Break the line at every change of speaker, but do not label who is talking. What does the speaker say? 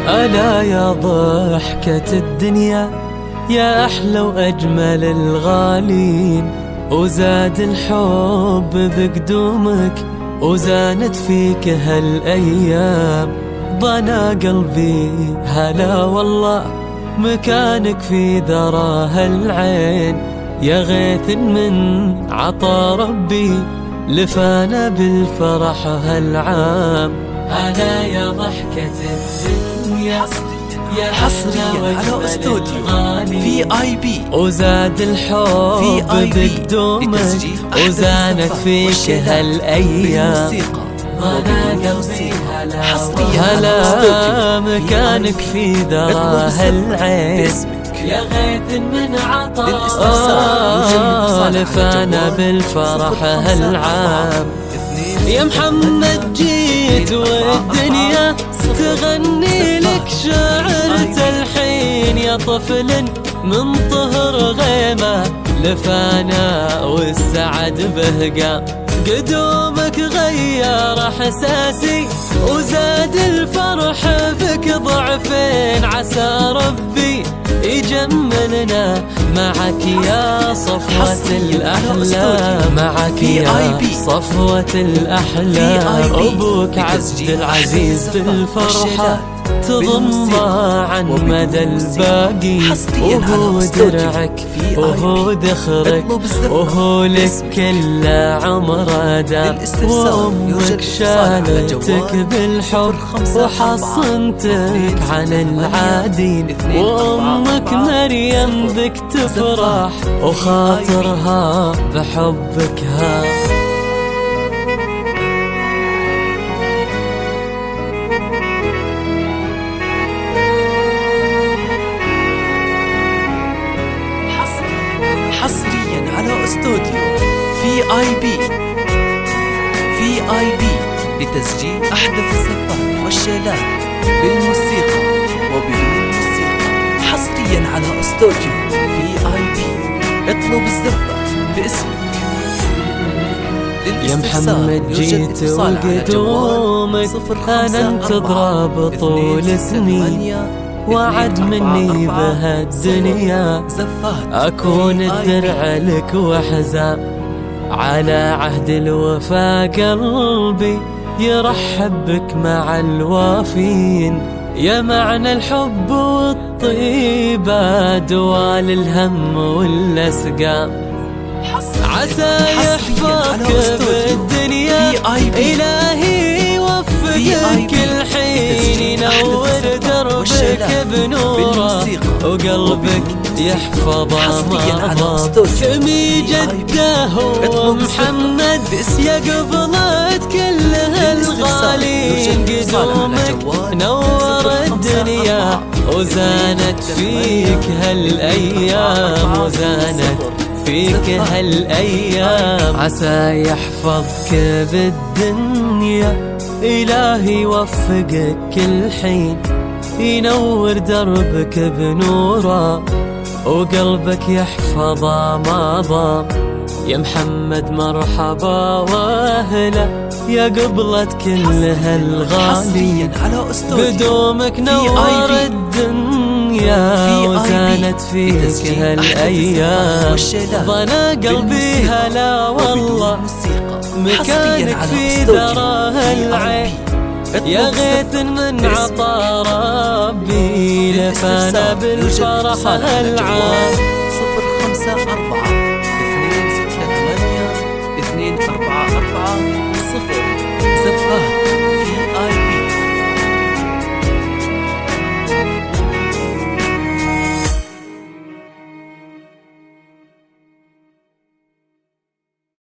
ألا يا ضحكة الدنيا يا أحلى وأجمل الغالين، وزاد الحب بقدومك وزانت فيك هالأيام. ضنا قلبي هلا والله مكانك في ذراها العين، يا غيث من عطا ربي لفانا بالفرح هالعام. أنا يا ضحكة الدنيا يا
حصريا على استوديو VIP،
وزاد الحب بقدومك وزانت فيك هالأيام. ضنا قلبي هلا مكانك في ذراها العين، يا غيث من عطاء لفانا بالفرح هالعام. يا محمد جيت والدنيا تغني لك شعرت الحين، يا طفل من طهر غيمة لفانا والسعد بهقام. قدومك غير احساسي وزاد الفرح بك ضعفين، عسى ربي يجملنا معك يا صفوة الأحلام، معك يا صفوة الأحلام. أبوك عبد العزيز بالفرحة تضمه عن مدى الباقي، وهو درعك وهو ذخرك وهو لك كل عمر دام. وأمك شالتك بالحب وحصنتك عن العادين، وأمك مريم بك تفرح وخاطرها بحبك هام.
حصريا على استوديو VIP لتسجيل أحدث الزفات والشيلات بالموسيقى وبدون موسيقى. حصريا على استوديو VIP، اطلب الزفة باسمك.
يا محمد جيت وقدومك أنا انتظر بطول سنين، وعد مني بهالدنيا أكون الدرع لك وحزام. على عهد الوفا قلبي يرحب بك مع الوافين، يا معنى الحب والطيبة دوال الهم والأسقام. عسى يحفظك بالدنيا إلهي يوفقك الحين، ينور دربك بنوره وقلبك يحفظه ما سمي جده ومحمد يا قبلت كل هالغالين. قدومك نور الدنيا وزانت فيك هالأيام، وزانت فيك هالأيام. عسى يحفظك بالدنيا إلهي يوفقك الحين، ينور دربك بنوره وقلبك يحفظه ما ضام. يا محمد مرحبا واهلا يا قبلة كل هالغالين، قدومك نور الدنيا وزانت فيك هالأيام. ضنا قلبي هلا والله مكانك في ذراها العين، يا غيث من عطا ربي لفانا بالفرح هالعام.
054